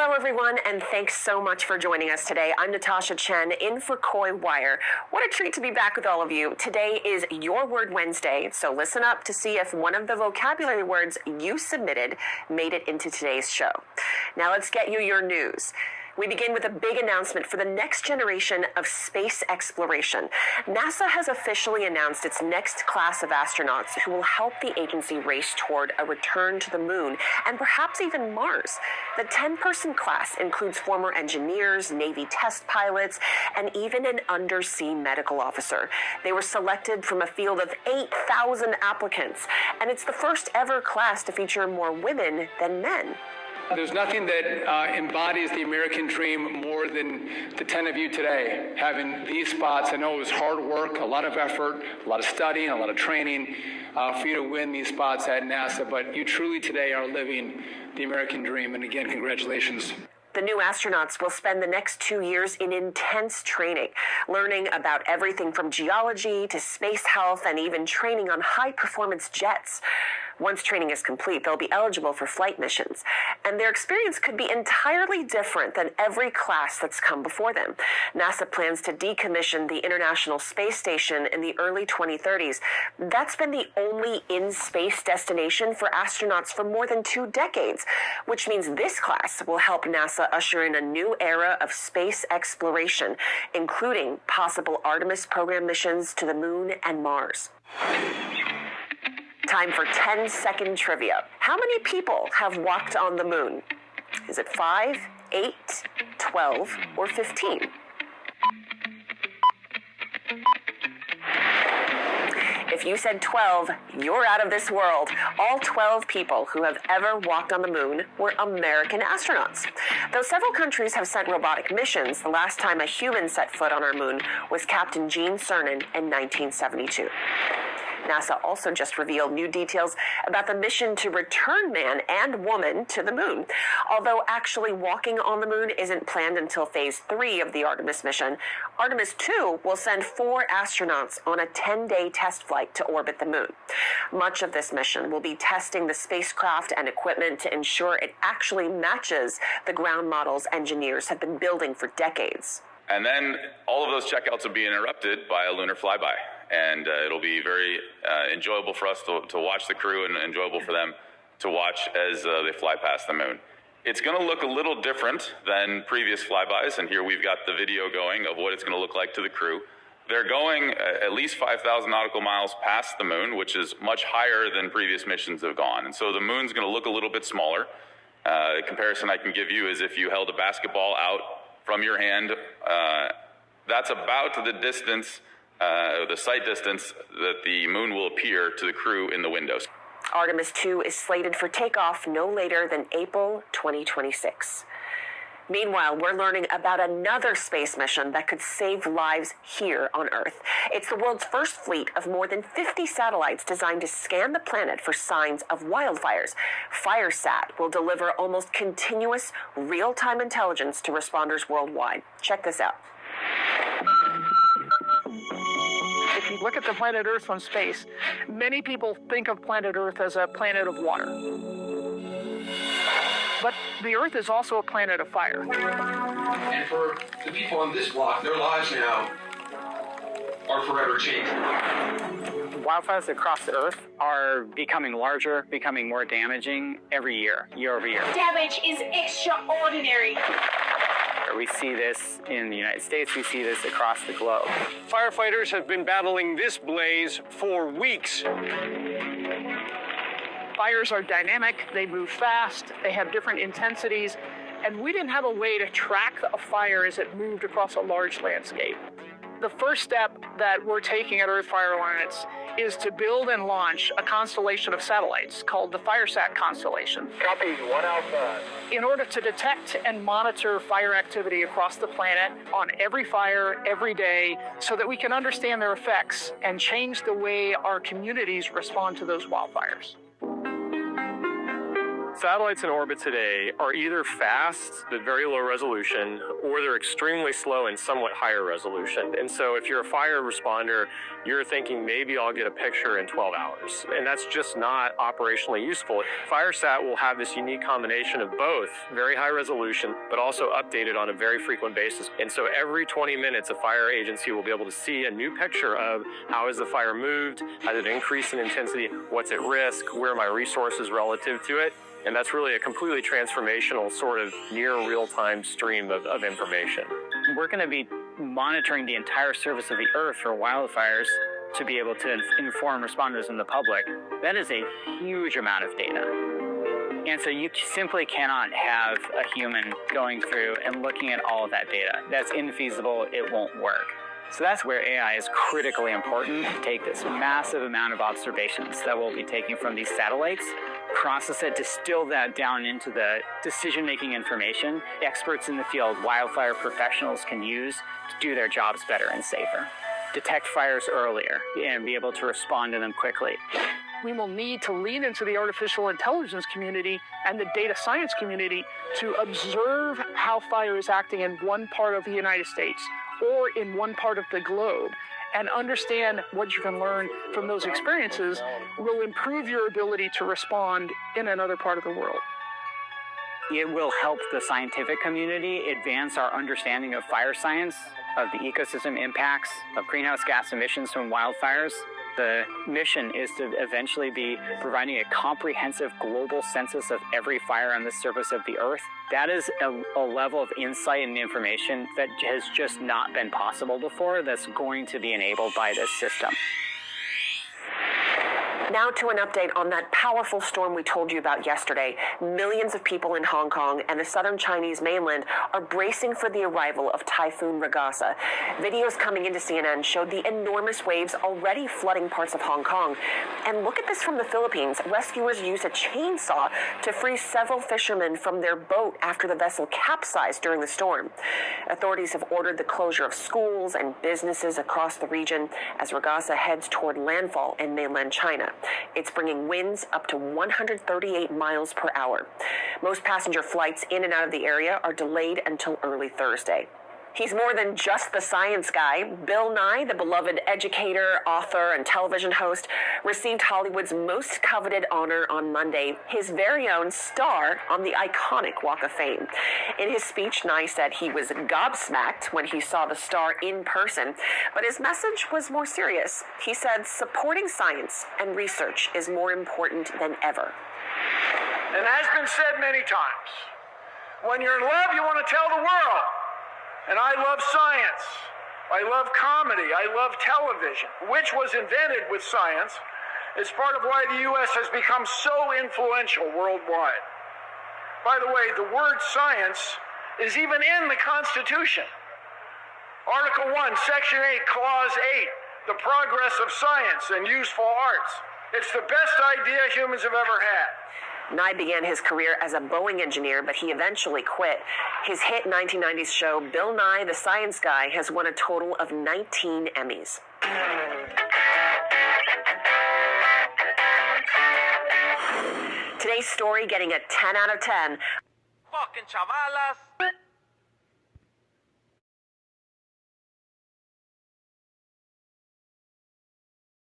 Hello, everyone, and thanks so much for joining us today. I'm Natasha Chen, in for Coy Wire. What a treat to be back with all of you. Today is Your Word Wednesday, so listen up to see if one of the vocabulary words you submitted made it into today's show. Now let's get you your news. We begin with a big announcement for the next generation of space exploration. NASA has officially announced its next class of astronauts who will help the agency race toward a return to the moon and perhaps even Mars. The 10-person class includes former engineers, Navy test pilots, and even an undersea medical officer. They were selected from a field of 8,000 applicants, and it's the first ever class to feature more women than men. There's nothing that embodies the American dream more than the 10 of you today having these spots. I know it was hard work, a lot of effort, a lot of studying, a lot of training for you to win these spots at NASA, but you truly today are living the American dream, and again, congratulations. The new astronauts will spend the next 2 years in intense training, learning about everything from geology to space health and even training on high-performance jets. Once training is complete, they'll be eligible for flight missions, and their experience could be entirely different than every class that's come before them. NASA plans to decommission the International Space Station in the early 2030s. That's been the only in-space destination for astronauts for more than 2 decades, which means this class will help NASA usher in a new era of space exploration, including possible Artemis program missions to the moon and Mars. Time for 10-second trivia. How many people have walked on the moon? Is it 5, 8, 12, or 15? If you said 12, you're out of this world. All 12 people who have ever walked on the moon were American astronauts. Though several countries have sent robotic missions, the last time a human set foot on our moon was Captain Gene Cernan in 1972. NASA also just revealed new details about the mission to return man and woman to the moon. Although actually walking on the moon isn't planned until phase 3 of the Artemis mission, Artemis 2 will send 4 astronauts on a 10-day test flight to orbit the moon. Much of this mission will be testing the spacecraft and equipment to ensure it actually matches the ground models engineers have been building for decades. And then all of those checkouts will be interrupted by a lunar flyby. And it'll be very enjoyable for us to watch the crew and enjoyable for them to watch as they fly past the moon. It's going to look a little different than previous flybys, and here we've got the video going of what it's going to look like to the crew. They're going at least 5,000 nautical miles past the moon, which is much higher than previous missions have gone. And so the moon's going to look a little bit smaller. The comparison I can give you is if you held a basketball out from your hand, that's about the distance, the sight distance that the moon will appear to the crew in the windows. Artemis 2 is slated for takeoff no later than April 2026. Meanwhile, we're learning about another space mission that could save lives here on Earth. It's the world's first fleet of more than 50 satellites designed to scan the planet for signs of wildfires. FireSat will deliver almost continuous, real-time intelligence to responders worldwide. Check this out. If you look at the planet Earth from space, many people think of planet Earth as a planet of water. But the Earth is also a planet of fire. And for the people on this block, their lives now are forever changed. Wildfires across the Earth are becoming larger, becoming more damaging every year, year over year. Damage is extraordinary. We see this in the United States, we see this across the globe. Firefighters have been battling this blaze for weeks. Fires are dynamic, they move fast, they have different intensities, and we didn't have a way to track a fire as it moved across a large landscape. The first step that we're taking at Earth Fire Alliance is to build and launch a constellation of satellites called the FireSat constellation. Copy, 1 Alpha. In order to detect and monitor fire activity across the planet on every fire, every day, so that we can understand their effects and change the way our communities respond to those wildfires. Satellites in orbit today are either fast at very low resolution, or they're extremely slow and somewhat higher resolution. And so if you're a fire responder, you're thinking maybe I'll get a picture in 12 hours. And that's just not operationally useful. FireSat will have this unique combination of both very high resolution, but also updated on a very frequent basis. And so every 20 minutes, a fire agency will be able to see a new picture of how has the fire moved, has it increased in intensity, what's at risk, where are my resources relative to it. And that's really a completely transformational sort of near real-time stream of information. We're going to be monitoring the entire surface of the Earth for wildfires to be able to inform responders and the public. That is a huge amount of data. And so you simply cannot have a human going through and looking at all of that data. That's infeasible. It won't work. So that's where AI is critically important. Take this massive amount of observations that we'll be taking from these satellites, process it, distill that down into the decision-making information experts in the field, wildfire professionals can use to do their jobs better and safer. Detect fires earlier and be able to respond to them quickly. We will need to lean into the artificial intelligence community and the data science community to observe how fire is acting in one part of the United States or in one part of the globe, and understand what you can learn from those experiences will improve your ability to respond in another part of the world. It will help the scientific community advance our understanding of fire science, of the ecosystem impacts, of greenhouse gas emissions from wildfires. The mission is to eventually be providing a comprehensive global census of every fire on the surface of the Earth. That is a level of insight and information that has just not been possible before, that's going to be enabled by this system. Now to an update on that powerful storm we told you about yesterday. Millions of people in Hong Kong and the southern Chinese mainland are bracing for the arrival of Typhoon Ragasa. Videos coming into CNN showed the enormous waves already flooding parts of Hong Kong. And look at this from the Philippines. Rescuers used a chainsaw to free several fishermen from their boat after the vessel capsized during the storm. Authorities have ordered the closure of schools and businesses across the region as Ragasa heads toward landfall in mainland China. It's bringing winds up to 138 miles per hour. Most passenger flights in and out of the area are delayed until early Thursday. He's more than just the science guy. Bill Nye, the beloved educator, author, and television host, received Hollywood's most coveted honor on Monday, his very own star on the iconic Walk of Fame. In his speech, Nye said he was gobsmacked when he saw the star in person, but his message was more serious. He said supporting science and research is more important than ever. And as been said many times, when you're in love, you want to tell the world. And I love science, I love comedy, I love television, which was invented with science. It's part of why the U.S. has become so influential worldwide. By the way, the word science is even in the Constitution. Article 1, Section 8, Clause 8, the progress of science and useful arts. It's the best idea humans have ever had. Nye began his career as a Boeing engineer, but he eventually quit. His hit 1990s show, Bill Nye, the Science Guy, has won a total of 19 Emmys. Today's story getting a 10 out of 10. Fucking chavalas.